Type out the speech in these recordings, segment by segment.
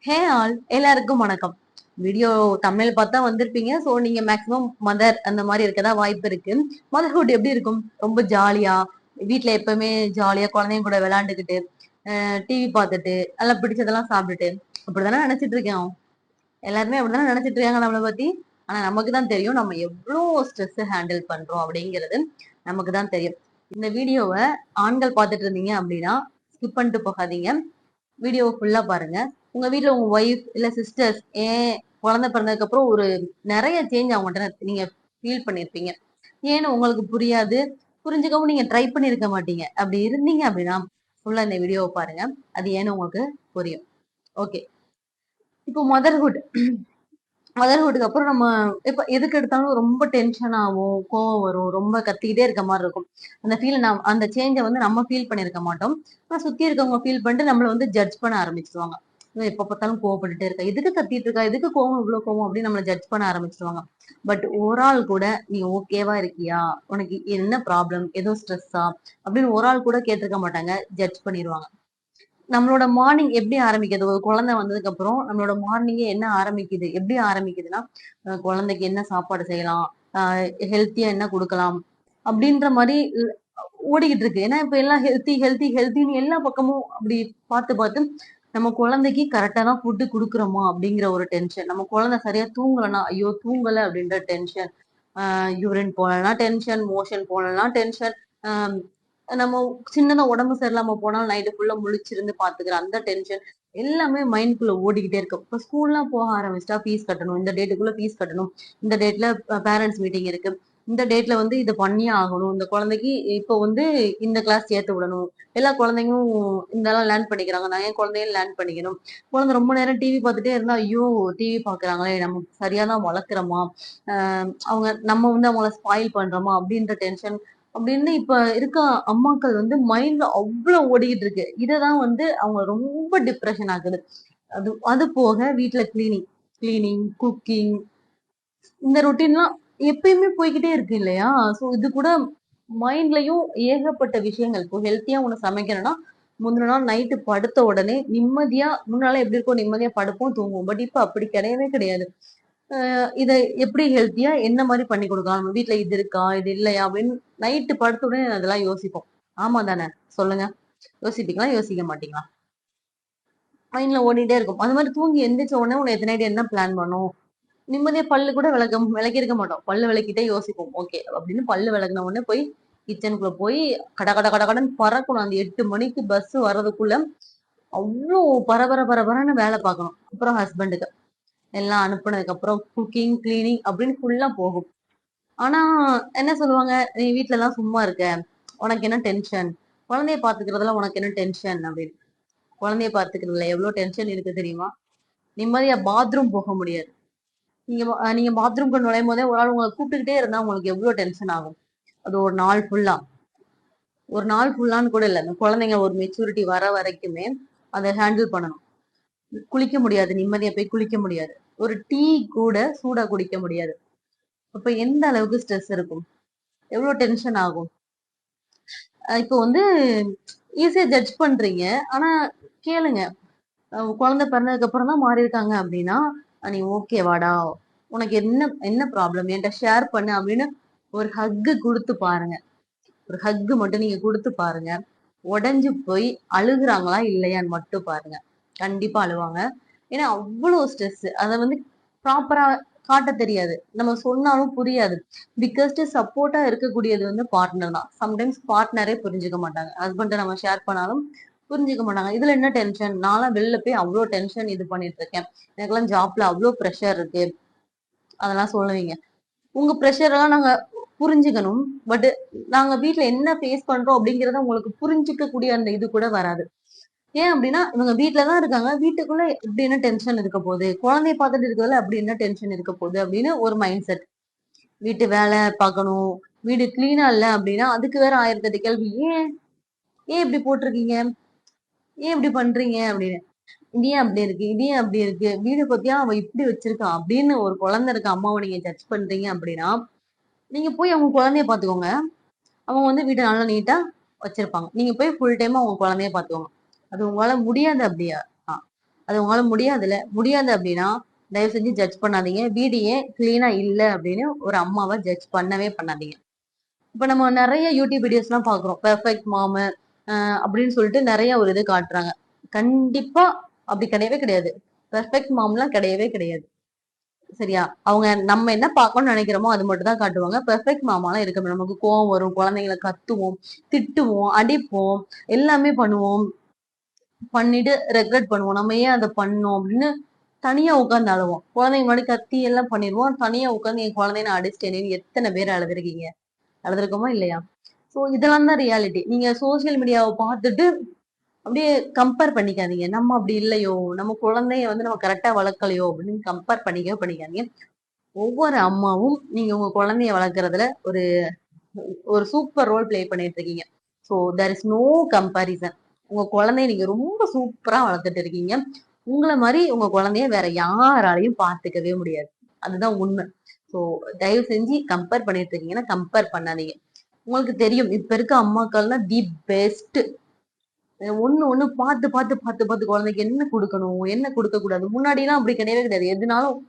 Hey all எல்லாருக்கும் வணக்கம். Video Tamil பார்த்தா வந்திருப்பீங்க. ஸோ நீங்க மேக்ஸிமம் மதர் அந்த மாதிரி இருக்கதா வாய்ப்பு இருக்கு. மதர்ஹுட் எப்படி இருக்கும்? ரொம்ப ஜாலியா வீட்ல எப்பவுமே ஜாலியா குழந்தைங்க கூட விளையாண்டுக்கிட்டு டிவி பார்த்துட்டு நல்லா பிடிச்சதெல்லாம் சாப்பிட்டுட்டு அப்படிதானே நினைச்சிட்டு இருக்கேன். எல்லாருமே அப்படிதானே நினைச்சிட்டு இருக்காங்க நம்மளை பத்தி. ஆனா நமக்கு தான் தெரியும் நம்ம எவ்வளோ ஸ்ட்ரெஸ் ஹேண்டில் பண்றோம் அப்படிங்கிறது நமக்கு தான் தெரியும். இந்த வீடியோவை ஆண்கள் பார்த்துட்டு இருந்தீங்க அப்படின்னா ஸ்கிப் பண்ணிட்டு போகாதீங்க. வீடியோ ஃபுல்லா பாருங்க. உங்க வீட்ல உங்க ஒய்ஃப் இல்ல சிஸ்டர்ஸ் குழந்தை பிறந்ததுக்கு அப்புறம் ஒரு நிறைய சேஞ்ச் அவங்ககிட்ட நீங்க ஃபீல் பண்ணிருப்பீங்க. ஏன்னு உங்களுக்கு புரியாது. புரிஞ்சுக்கவும் நீங்க ட்ரை பண்ணிருக்க மாட்டீங்க. அப்படி இருந்தீங்க அப்படின்னா ஃபுல்லா இந்த வீடியோவை பாருங்க. அது ஏன்னு உங்களுக்கு புரியும். ஓகே. இப்போ மதர்ஹுட்டுக்கு அப்புறம் நம்ம இப்ப எதுக்கு எடுத்தாலும் ரொம்ப டென்ஷன் ஆகும், கோவம் வரும், ரொம்ப கத்திக்கிட்டே இருக்க மாதிரி இருக்கும். அந்த அந்த சேஞ்ச வந்து நம்ம ஃபீல் பண்ணிருக்க மாட்டோம். ஆனா சுத்தி இருக்கவங்க ஃபீல் பண்ணிட்டு நம்மள வந்து ஜட்ஜ் பண்ண ஆரம்பிச்சிருவாங்க. எப்ப பார்த்தாலும் கோவப்பட்டுட்டே இருக்கா, எதுக்கு கத்திட்டு இருக்கா, எதுக்கு கோவம் இவ்வளவு கோவம் அப்படின்னு நம்மள ஜட்ஜ் பண்ண ஆரம்பிச்சிருவாங்க. பட் ஒரு ஆள் கூட நீ ஓகேவா இருக்கியா, உனக்கு என்ன ப்ராப்ளம், ஏதோ ஸ்ட்ரெஸ்ஸா அப்படின்னு ஒரு ஆள் கூட கேட்டிருக்க மாட்டாங்க. ஜட்ஜ் பண்ணிடுவாங்க. நம்மளோட மார்னிங் எப்படி ஆரம்பிக்குது? ஒரு குழந்தை வந்ததுக்கு அப்புறம் நம்மளோட மார்னிங்கே என்ன ஆரம்பிக்குது? எப்படி ஆரம்பிக்குதுன்னா, குழந்தைக்கு என்ன சாப்பாடு செய்யலாம்? அ ஹெல்த்தியா என்ன குடுக்கலாம்? அப்படின்ற மாரி ஓடிக்கிட்டு இருக்கு. ஏன்னா, இப்ப எல்லாம் ஹெல்த்தி, ஹெல்த்தி, ஹெல்த்தின்னு எல்லா பக்கமும் அப்படி பார்த்து, பார்த்து நம்ம குழந்தைக்கு கரெக்ட்டான ஃபுட் குடுக்குறோமா? அப்படிங்கிற ஒரு டென்ஷன். நம்ம குழந்தை சரியா தூங்கலன்னா, ஐயோ! தூங்கல அப்படின்ற டென்ஷன். யூரின் போலன்னா டென்ஷன், மோஷன் போலன்னா டென்ஷன். அ நம்ம சின்னதா உடம்பு சரியில்லாம போனாலும் நைட்டு ஃபுல்லா முழிச்சிருந்து பாத்துக்கிற அந்த டென்ஷன் எல்லாமே மைண்ட்குள்ள ஓடிக்கிட்டே இருக்கும். இப்ப ஸ்கூல்லாம் போக ஆரம்பிச்சிட்டா ஃபீஸ் கட்டணும். இந்த டேட்டுக்குள்ள ஃபீஸ் கட்டணும். இந்த டேட்ல பேரண்ட்ஸ் மீட்டிங் இருக்கு. இந்த டேட்ல வந்து இத பண்ணியே ஆகணும். இந்த குழந்தைக்கு இப்போ வந்து இந்த கிளாஸ் சேர்த்து விடணும். எல்லா குழந்தைங்களும் இதெல்லாம் லேர்ன் பண்ணிக்கிறாங்க. நான் என் குழந்தையும் லேர்ன் பண்ணிக்கணும். குழந்தை ரொம்ப நேரம் டிவி பார்த்துட்டே இருந்தா, ஐயோ! டிவி பார்க்குறாங்களே! நம்ம சரியா தான் வளர்க்குறோமா? அ அவங்க நம்ம வந்து அவங்கள ஸ்பாயில் பண்றோமா? அப்படின்ற டென்ஷன் அப்படின்னு இப்ப இருக்க அம்மாக்கள் வந்து மைண்ட்ல அவ்வளவு ஓடிக்கிட்டு இருக்கு. இததான் வந்து அவங்க ரொம்ப டிப்ரெஷன் ஆகுது. அது அது போக வீட்ல கிளீனிங், குக்கிங் இந்த ரொட்டீன்லாம் எப்பயுமே போய்க்கிட்டே இருக்கு இல்லையா? சோ இது கூட மைண்ட்லயும் ஏகப்பட்ட விஷயங்கள். இப்போ ஹெல்த்தியா ஒண்ணு சமைக்கணும்னா, முந்தின நாள் நைட்டு படுத்த உடனே நிம்மதியா முன்னால எப்படி இருக்கோ நிம்மதியா படுப்போம், தூங்குவோம். பட் இப்ப அப்படி கிடையவே கிடையாது. இத எப்படி ஹெல்த்தியா என்ன மாரி பண்ணி குடுக்கலாம்? நம்ம வீட்ல இது இருக்கா? இது இல்லையா? அப்படின்னு நைட்டு படுத்த உடனே அதெல்லாம் யோசிப்போம். ஆமா தானே? சொல்லுங்க. யோசிப்பீங்களா? யோசிக்க மாட்டீங்களா? மைண்ட்ல ஓடிட்டே இருக்கும். அது மாரி தூங்கி எந்திரிச்ச உடனே நேத்து நைட் என்ன பிளான் பண்ணோம்? நிம்மதியா பல்லு கூட விளக்கியிருக்க மாட்டோம். பல்லு விளக்கிட்டே யோசிப்போம். ஓகே. அப்படின்னு பல்லு விளக்குன உடனே போய் கிச்சனுக்குள்ள போய் கட கட கட கடன்னு பறக்கணும். அந்த 8 மணிக்கு பஸ் வர்றதுக்குள்ள அவ்ளோ பரபர பரபரன்னு வேலை பார்க்கணும். அப்புறம் ஹஸ்பண்டுக்கு எல்லாம் அனுப்புனதுக்கு அப்புறம் குக்கிங், கிளீனிங் அப்படின்னு ஃபுல்லா போகும். ஆனா என்ன சொல்லுவாங்க, "நீ வீட்லலாம் சும்மா இருக்க. உனக்கு என்ன டென்ஷன்? குழந்தைய பார்த்துக்கிறதுல உனக்கு என்ன டென்ஷன்?" அப்படின்னு. குழந்தைய பார்த்துக்கிறதுல எவ்ளோ டென்ஷன் இருக்கு தெரியுமா? நிம்மதியா பாத்ரூம் போக முடியாது. நீங்க பாத்ரூம்க்கு நுழையும்போதே ஒரு ஆள் உங்கள கூப்பிட்டுக்கிட்டே இருந்தா உங்களுக்கு எவ்ளோ டென்ஷன் ஆகும். அது ஒரு நாள் ஃபுல்லா. ஒரு நாள் ஃபுல்லான்னு கூட இல்ல. அந்த குழந்தைங்க ஒரு மெச்சூரிட்டி வர வரைக்குமே அத ஹேண்டில் பண்ணணும். குளிக்க முடியாது. நிம்மதியா போய் குளிக்க முடியாது. ஒரு டீ கூட சூடா குடிக்க முடியாது. அப்ப எந்த அளவுக்கு ஸ்ட்ரெஸ் இருக்கும்? எவ்ளோ டென்ஷன் ஆகும்? இப்போ வந்து ஈஸியா ஜட்ஜ் பண்றீங்க. ஆனா கேளுங்க. குழந்தை பிறந்ததுக்கு அப்புறம் தான் மாறியிருக்காங்க அப்படின்னா, நீ ஓகேவாடா? உனக்கு என்ன என்ன ப்ராப்ளம்? என்ட்ட ஷேர் பண்ணு அப்படின்னு ஒரு ஹக்கு குடுத்து பாருங்க. ஒரு ஹக்கு மட்டும் நீங்க குடுத்து பாருங்க. உடைஞ்சு போய் அழுகுறாங்களா இல்லையான்னு மட்டும் பாருங்க. கண்டிப்பா அழுவாங்க. ஏன்னா அவ்வளோ ஸ்ட்ரெஸ். அத வந்து ப்ராப்பரா காட்ட தெரியாது. நம்ம சொன்னாலும் புரியாது. பிக்கஸ்ட் சப்போர்ட்டா இருக்கக்கூடியது வந்து பார்ட்னர் தான். சம்டைம்ஸ் பார்ட்னரே புரிஞ்சுக்க மாட்டாங்க. ஹஸ்பண்ட நம்ம ஷேர் பண்ணாலும் புரிஞ்சுக்க மாட்டாங்க. இதுல என்ன டென்ஷன்? நான்லாம் வெளில போய் அவ்ளோ டென்ஷன் இது பண்ணிட்டு இருக்கேன். எனக்கெல்லாம் ஜாப்ல அவ்ளோ பிரஷர் இருக்கு. அதெல்லாம் சொல்லுவீங்க. உங்க பிரஷர் எல்லாம் நாங்க புரிஞ்சுக்கணும். பட் நாங்க வீட்ல என்ன ஃபேஸ் பண்றோம் அப்படிங்கிறத உங்களுக்கு புரிஞ்சுக்கக்கூடிய அந்த இது கூட வராது. ஏன் அப்படின்னா, இவங்க வீட்ல தான் இருக்காங்க. வீட்டுக்குள்ள இப்படி என்ன டென்ஷன் இருக்க போகுது? குழந்தைய பார்த்துட்டு இருக்கிறதுல அப்படி என்ன டென்ஷன் இருக்க போகுது? அப்படின்னு ஒரு மைண்ட் செட். வீட்டு வேலை பார்க்கணும். வீடு கிளீனா இல்ல அப்படின்னா, அதுக்கு வேற 1008 கேள்வி. ஏன்? ஏன் இப்படி போட்டிருக்கீங்க? ஏன் இப்படி பண்றீங்க? அப்படின்னு. இது ஏன் அப்படி இருக்கு? இது ஏன் அப்படி இருக்கு? வீடு பாத்தியா அவ இப்படி வச்சிருக்கா? அப்படின்னு ஒரு குழந்தை இருக்க அம்மாவ நீங்க ஜட்ஜ் பண்றீங்க அப்படின்னா, நீங்க போய் அவங்க குழந்தைய பார்த்துக்கோங்க. அவங்க வந்து வீட்ட நல்லா நீட்டா வச்சிருப்பாங்க. நீங்க போய் ஃபுல் டைமா உங்க குழந்தைய பார்த்துக்கோங்க. அது உங்களால முடியாது அப்படியா? ஆ. அது உங்களால முடியாது அப்படின்னா தயவு செஞ்சு ஜட்ஜ் பண்ணாதீங்க. வீடு ஏன் கிளீனா இல்ல அப்படின்னு ஒரு அம்மாவை ஜட்ஜ் பண்ணவே பண்ணாதீங்க. இப்ப நம்ம நிறைய யூடியூப் வீடியோஸ் எல்லாம் பாக்குறோம். பெர்ஃபெக்ட் மாமு அப்படின்னு சொல்லிட்டு நிறைய ஒரு இது காட்டுறாங்க. கண்டிப்பா அப்படி கிடையவே கிடையாது. பெர்ஃபெக்ட் மாம்லாம் கிடையவே கிடையாது. சரியா? அவங்க நம்ம என்ன பார்க்கணும்னு நினைக்கிறோமோ அது மட்டும் தான் காட்டுவாங்க. பெர்ஃபெக்ட் மாமாலாம் இருக்க முடியாது. நமக்கு கோவம் வரும், குழந்தைங்கள கத்துவோம், திட்டுவோம், அடிப்போம், எல்லாமே பண்ணுவோம். பண்ணிட்டு ரெக்ரெட் பண்ணுவோம். நம்ம ஏன் அத பண்ணோம் அப்படின்னு தனியா உட்கார்ந்து அழுவோம். குழந்தைங்க முன்னாடி கத்தி எல்லாம் பண்ணிருவோம். தனியா உட்கார்ந்து என் குழந்தைய நான் அடிச்சிட்டேனேன்னு எத்தனை பேர் அழுதுருக்கீங்க? அழுதுருக்கோமா இல்லையா? சோ இதெல்லாம் தான் ரியாலிட்டி. நீங்க சோசியல் மீடியாவை பார்த்துட்டு அப்படியே கம்பேர் பண்ணிக்காதீங்க. நம்ம அப்படி இல்லையோ, நம்ம குழந்தைய வந்து நம்ம கரெக்டா வளர்க்கலையோ அப்படின்னு கம்பேர் பண்ணிக்காதீங்க. ஒவ்வொரு அம்மாவும் நீங்க உங்க குழந்தைய வளர்க்கறதுல ஒரு ஒரு சூப்பர் ரோல் பிளே பண்ணிட்டு இருக்கீங்க. So there is no comparison. உங்க குழந்தைய நீங்க ரொம்ப சூப்பரா வளர்த்துட்டு இருக்கீங்க. உங்களை மாதிரி உங்க குழந்தைய வேற யாராலையும் பார்த்துக்கவே முடியாது. அதுதான் உண்மை. ஸோ தயவு செஞ்சு கம்பேர் பண்ணிட்டு இருக்கீங்கன்னா கம்பேர் பண்ணாதீங்க. உங்களுக்கு தெரியும் இப்ப இருக்க அம்மாக்கள்னா தி பெஸ்ட். ஒண்ணு ஒண்ணு பார்த்து பார்த்து பார்த்து பார்த்து குழந்தைக்கு என்ன கொடுக்கணும் என்ன கொடுக்க கூடாது. முன்னாடி எல்லாம் அப்படி கிடையவே கிடையாது. எதுனாலும்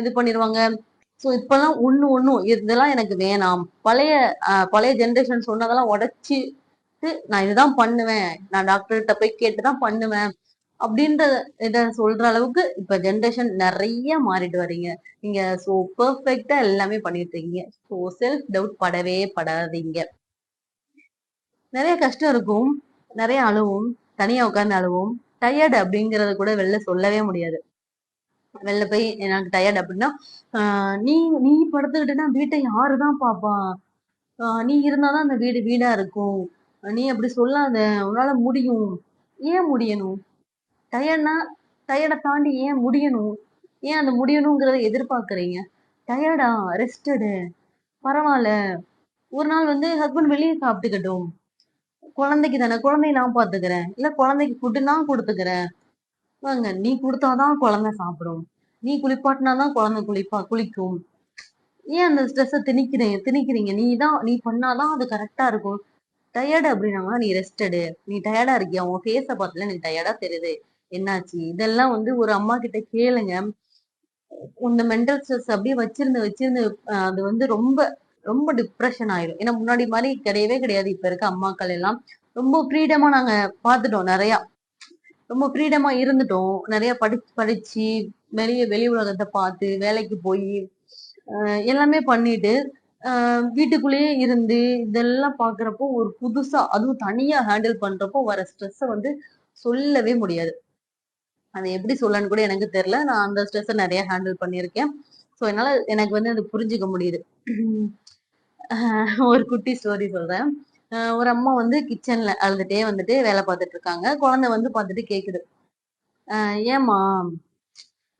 இது பண்ணிருவாங்க. சோ இப்பெல்லாம் ஒண்ணு ஒண்ணும் இதெல்லாம் எனக்கு வேணாம். பழைய ஜெனரேஷன் சொன்னதெல்லாம் உடைச்சிட்டு நான் இதுதான் பண்ணுவேன். நான் டாக்டர்கிட்ட போய் கேட்டுதான் பண்ணுவேன். அப்படின்ற இத சொல்ற அளவுக்கு இப்ப ஜெனரேஷன் நிறைய மாறிட்டு வர்றீங்க. நீங்க சோ பெர்ஃபெக்ட்டா எல்லாமே பண்ணிட்டு இருக்கீங்க. சோ செல்ஃப் டவுட் படவே படாதீங்க. நிறைய கஷ்டம் இருக்கும். நிறைய அழுவோம். தனியா உட்கார்ந்து அழுவோம். டயர்டு அப்படிங்கறத கூட வெளில சொல்லவே முடியாது. வெளில போய் எனக்கு டயர்ட் அப்படின்னா நீ நீ படுத்துக்கிட்டேன்னா வீட்டை யாருதான் பாப்பா? நீ இருந்தாதான் அந்த வீடு வீடா இருக்கும். நீ அப்படி சொல்லாத. உன்னால முடியும். ஏன் முடியணும்? டயர்ட்னா டயர்டை தாண்டி ஏன் முடியணும்? ஏன் அந்த முடியணுங்கிறத எதிர்பார்க்கறீங்க? டயர்டா? ரெஸ்டடு. பரவாயில்ல. ஒரு நாள் வந்து ஹஸ்பண்ட் வெளியே சாப்பிட்டுக்கட்டும். குழந்தைக்கு தானே குழந்தைய நான் பாத்துக்கிறேன். இல்ல குழந்தைக்கு ஃபுட்டு நான் கொடுத்துக்கிறேன். வாங்க நீ கொடுத்தாதான் குழந்தை சாப்பிடும். நீ குளிப்பாட்டினாதான் குழந்தை குளிக்கும். ஏன் அந்த ஸ்ட்ரெஸ்ஸ திணிக்கிறீங்க? நீ பண்ணாதான் அது கரெக்டா இருக்கும். டயர்டு அப்படின்னாங்கன்னா நீ ரெஸ்டடு. நீ டயர்டா இருக்கியா? உன் ஃபேஸ பார்த்துல எனக்கு டயர்டா தெரியுது. என்னாச்சு? இதெல்லாம் வந்து ஒரு அம்மா கிட்ட கேளுங்க. உங்க மென்டல் ஸ்ட்ரெஸ் அப்படியே வச்சிருந்து அது வந்து ரொம்ப ரொம்ப டிப்ரெஷன் ஆயிடும். ஏன்னா முன்னாடி மாதிரி கிடையவே கிடையாது. இப்ப இருக்க அம்மாக்கள் எல்லாம் ரொம்ப ஃப்ரீடமா நாங்க பாத்துட்டோம் நிறைய. ரொம்ப ஃப்ரீடமா இருந்துட்டோம். நிறைய படிச்சு வெளி உலகத்தை பார்த்து வேலைக்கு போய் எல்லாமே பண்ணிட்டு வீட்டுக்குள்ளேயே இருந்து இதெல்லாம் பாக்குறப்போ ஒரு புதுசா அதுவும் தனியா ஹேண்டில் பண்றப்போ வர ஸ்ட்ரெஸ்ஸ வந்து சொல்லவே முடியாது. அதை எப்படி சொல்லன்னு கூட எனக்கு தெரியல. நான் அந்த ஸ்ட்ரெஸ்ஸ நிறைய ஹேண்டில் பண்ணியிருக்கேன். ஸோ அதனால எனக்கு வந்து அது புரிஞ்சுக்க முடியுது. ஒரு குட்டி ஸ்டோரி சொல்றேன். ஒரு அம்மா வந்து கிச்சன்ல அழுதுட்டே வந்துட்டு வேலை பார்த்துட்டு இருக்காங்க. குழந்தை வந்து பார்த்துட்டு கேக்குது. ஏம்மா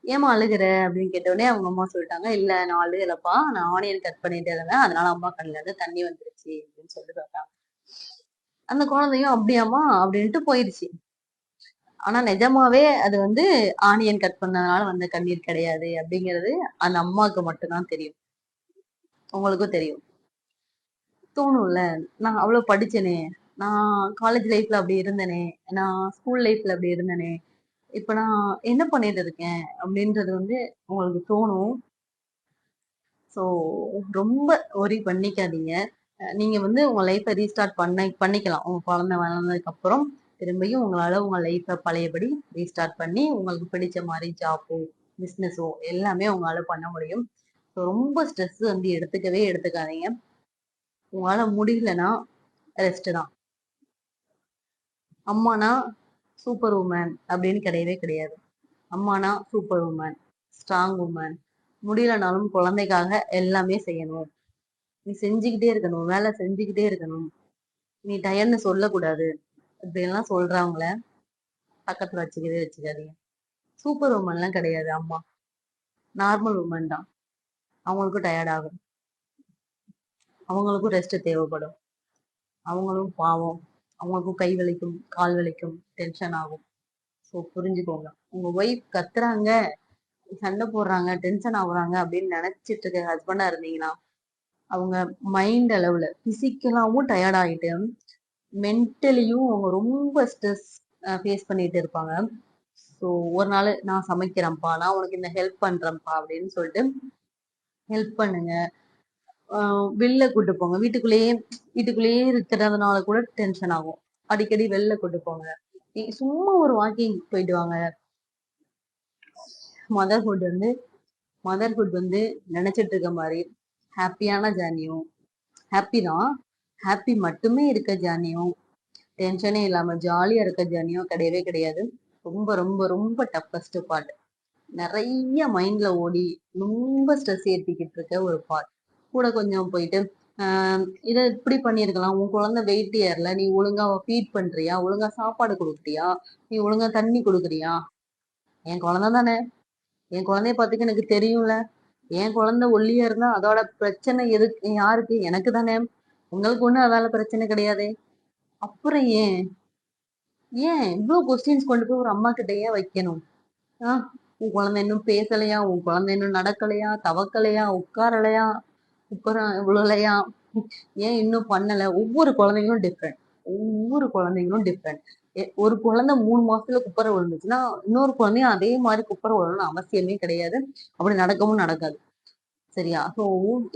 ஏம்மா அழுகுற அப்படின்னு கேட்டோடனே அவங்க அம்மா சொல்லிட்டாங்க, இல்ல நான் அழுகலப்பா, நான் ஆனியன் கட் பண்ணிட்டு இருந்தேன், அதனால அம்மா கண்ணுல இருந்து தண்ணி வந்துருச்சு அப்படின்னு சொல்லி சொல்றாங்க. அந்த குழந்தையும் அப்படியாம்மா அப்படின்ட்டு போயிருச்சு. ஆனா நிஜமாவே அது வந்து ஆனியன் கட் பண்ணதுனால வந்த கண்ணீர் கிடையாது அப்படிங்கிறது அந்த அம்மாவுக்கு மட்டும்தான் தெரியும். உங்களுக்கும் தெரியும். தோணும்ல. நான் அவ்வளவு படிச்சேனே, நான் காலேஜ் லைஃப்ல அப்படி இருந்தேனே, நான் ஸ்கூல் லைஃப்ல அப்படி இருந்தேனே, இப்ப நான் என்ன பண்ணிட்டு இருக்கேன் அப்படின்றது வந்து உங்களுக்கு தோணும். ஸோ ரொம்ப ஒரி பண்ணிக்காதீங்க. நீங்க வந்து உங்க லைஃப்ப ரீஸ்டார்ட் பண்ணிக்கலாம். உங்க குழந்தை வளர்ந்ததுக்கு அப்புறம் திரும்பியும் உங்களால உங்க லைஃப்ப பழையபடி ரீஸ்டார்ட் பண்ணி உங்களுக்கு பிடிச்ச மாதிரி ஜாப்போ, பிசினஸோ எல்லாமே உங்களால பண்ண முடியும். ஸோ ரொம்ப ஸ்ட்ரெஸ் வந்து எடுத்துக்காதீங்க. உங்களால முடியலன்னா ரெஸ்ட் தான். அம்மானா சூப்பர் உமன் அப்படின்னு கிடையவே கிடையாது. அம்மானா சூப்பர் உமன், ஸ்ட்ராங் உமன். முடியலனாலும் குழந்தைக்காக எல்லாமே செய்யணும். நீ செஞ்சுக்கிட்டே இருக்கணும். வேலை செஞ்சுக்கிட்டே இருக்கணும். நீ டயர்ன்னு சொல்லக்கூடாது. இப்படியெல்லாம் சொல்றவங்கள பக்கத்துல வச்சுக்காதீங்க. சூப்பர் உமன்லாம் கிடையாது அம்மா. நார்மல் உமன் தான். அவங்களுக்கும் டயர்ட் ஆகும். அவங்களுக்கும் ரெஸ்ட் தேவைப்படும். அவங்களும் பாவம். அவங்களுக்கும் கை வலிக்கும், கால் வலிக்கும், டென்ஷன் ஆகும். ஸோ புரிஞ்சுக்கோங்க. உங்க ஒய்ஃப் கத்துறாங்க, சண்டை போடுறாங்க, டென்ஷன் ஆகுறாங்க அப்படின்னு நினைச்சிட்டு இருக்க ஹஸ்பண்டா இருந்தீங்கன்னா, அவங்க மைண்ட் அளவுல பிசிக்கலாவும் டயர்ட் ஆயிட்டு மென்டலியும் அவங்க ரொம்ப ஸ்ட்ரெஸ் ஃபேஸ் பண்ணிட்டு இருப்பாங்க. ஸோ ஒரு நாள் நான் சமைக்கிறேன்ப்பா, நான் உனக்கு இந்த ஹெல்ப் பண்றேன்ப்பா அப்படின்னு சொல்லிட்டு ஹெல்ப் பண்ணுங்க. வெளில கூட்டு போங்க. வீட்டுக்குள்ளேயே இருக்கிறதுனால கூட டென்ஷன் ஆகும். அடிக்கடி வெளில கூட்டு போங்க. சும்மா ஒரு வாக்கிங் போயிட்டு வாங்க. மதர்ஹுட் வந்து மதர்ஹுட் வந்து நினைச்சிட்டு இருக்க மாதிரி ஹாப்பியான ஜேர்னியும், ஹாப்பி தான். ஹாப்பி மட்டுமே இருக்க ஜேர்னியும், டென்ஷனே இல்லாம ஜாலியா இருக்க ஜேர்னியும் கிடையவே கிடையாது. ரொம்ப ரொம்ப ரொம்ப டஃபஸ்ட் பார்ட். நிறைய மைண்ட்ல ஓடி ரொம்ப ஸ்ட்ரெஸ் ஏத்திக்கிட்டு இருக்க ஒரு பார்ட். கூட கொஞ்சம் போயிட்டு இதை இப்படி பண்ணிருக்கலாம். உன் குழந்தை வெயிட் ஏறல, நீ ஒழுங்கா ஃபீட் பண்றியா, ஒழுங்கா சாப்பாடு கொடுக்குறியா, நீ ஒழுங்கா தண்ணி கொடுக்குறியா? என் குழந்தை தானே, என் குழந்தைய பார்த்துக்க எனக்கு தெரியும்ல. என் குழந்தை ஒல்லியா இருந்தா அதோட பிரச்சனை எதுக்கு, யாருக்கு? எனக்கு தானே. உங்களுக்கு ஒண்ணு அதால பிரச்சனை கிடையாது. அப்புறம் ஏன் ஏன் இவ்வளவு கொஸ்டின்ஸ் கொண்டு போய் ஒரு அம்மா கிட்ட ஏன் வைக்கணும்? ஆஹ் உன் குழந்தை இன்னும் பேசலையா, உன் குழந்தை இன்னும் நடக்கலையா, தவக்கலையா, உட்காரலையா, உட்கார விழலையா, ஏன் இன்னும் பண்ணல? ஒவ்வொரு குழந்தைங்களும் டிஃப்ரெண்ட். ஒவ்வொரு குழந்தைங்களும் டிஃப்ரெண்ட். ஒரு குழந்தை 3 மாசத்துல குப்பரை விழுந்துச்சுன்னா இன்னொரு குழந்தையும் அதே மாதிரி குப்பரை விழணும்னு அவசியமே கிடையாது. அப்படி நடக்கவும் நடக்காது. சரியா? ஸோ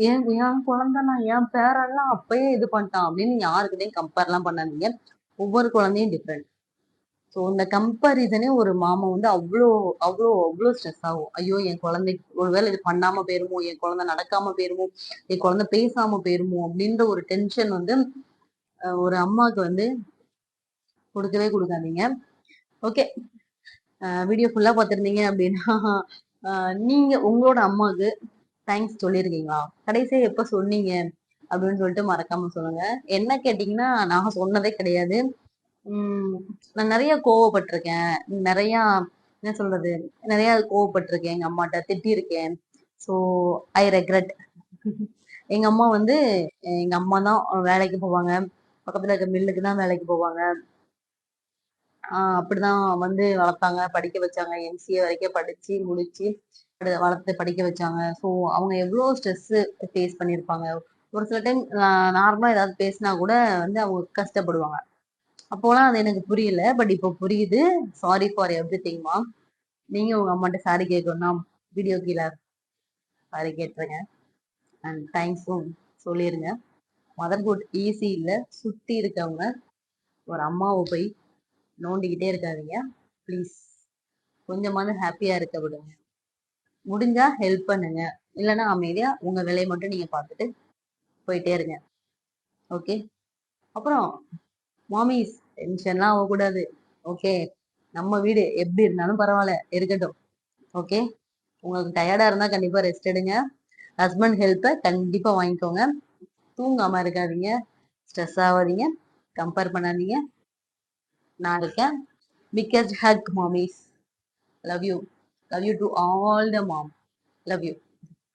என் என் குழந்தை, நான் என் பேரெல்லாம் அப்பயே இது பண்ணிட்டான் அப்படின்னு யாருக்கிட்டையும் கம்பேர் எல்லாம் பண்ணாதீங்க. ஒவ்வொரு குழந்தையும் டிஃப்ரெண்ட். ஸோ இந்த கம்பேரிசனே ஒரு மாமா வந்து அவ்வளோ அவ்வளோ அவ்வளோ ஸ்ட்ரெஸ் ஆகும். ஐயோ என் குழந்தைக்கு ஒருவேளை இது பண்ணாம போயிருமோ, என் குழந்தை நடக்காம போயிருமோ, என் குழந்தை பேசாம போயிருமோ அப்படின்ற ஒரு டென்ஷன் வந்து ஒரு அம்மாவுக்கு வந்து கொடுக்கவே கொடுக்காதீங்க. ஓகே, வீடியோ ஃபுல்லா பார்த்துருந்தீங்க அப்படின்னா நீங்க உங்களோட அம்மாவுக்கு தேங்க்ஸ் சொல்லியிருக்கீங்களா? கடைசியா எப்ப சொன்னீங்க அப்படின்னு சொல்லிட்டு மறக்காம சொல்லுங்க. என்ன கேட்டீங்கன்னா நான் சொன்னதே கிடையாது. நான் நிறைய கோவப்பட்டிருக்கேன். நிறைய என்ன சொல்றது? நிறைய கோவப்பட்டிருக்கேன். எங்க அம்மாட்ட திட்டியிருக்கேன். So I regret. எங்க அம்மா வந்து எங்க அம்மா தான் வேலைக்கு போவாங்க. பக்கத்துல இருக்க மில்லுக்கு தான் வேலைக்கு போவாங்க. அப்படிதான் வந்து வளர்த்தாங்க, படிக்க வச்சாங்க. எம்சிஏ வரைக்கும் படிச்சு முடிச்சு வளர்த்து படிக்க வச்சாங்க. ஸோ அவங்க எவ்வளோ ஸ்ட்ரெஸ் ஃபேஸ் பண்ணியிருப்பாங்க. ஒரு சில டைம் நார்மலா ஏதாவது பேசினா கூட வந்து அவங்க கஷ்டப்படுவாங்க. அப்போலாம் அது எனக்கு புரியல. பட் இப்போ புரியுது. சாரி ஃபார் எவ்ரிதிங்மா. நீங்க உங்க அம்மாட்ட சாரி கேட்கணும்னா வீடியோ கீழே சாரி கேட்டுருங்க. அண்ட் தேங்க்ஸும் சொல்லிருங்க. மதர்ஹுட் ஈஸி இல்ல. சுத்தி இருக்கவங்க ஒரு அம்மாவை போய் நோண்டிக்கிட்டே இருக்காதீங்க. ப்ளீஸ் கொஞ்சமாவது ஹாப்பியா இருக்க விடுங்க. முடிஞ்சா ஹெல்ப் பண்ணுங்க. இல்லைன்னா அமைதியா உங்க வேலையை மட்டும் நீங்க பார்த்துட்டு போயிட்டே இருங்க. ஓகே. அப்புறம் மாமிஸ் டென்ஷன்லாம் ஆகக்கூடாது. ஓகே. நம்ம வீடு எப்படி இருந்தாலும் பரவாயில்ல, இருக்கட்டும். ஓகே. உங்களுக்கு டயர்டா இருந்தா கண்டிப்பா ரெஸ்ட் எடுங்க. ஹஸ்பண்ட் ஹெல்ப்பை கண்டிப்பா வாங்கிக்கோங்க. தூங்காம இருக்காதீங்க. ஸ்ட்ரெஸ் ஆகாதீங்க. கம்பேர் பண்ணாதீங்க. நான் இருக்கேன். Biggest hug mommies. Love you. Love you to all the mom. Love you.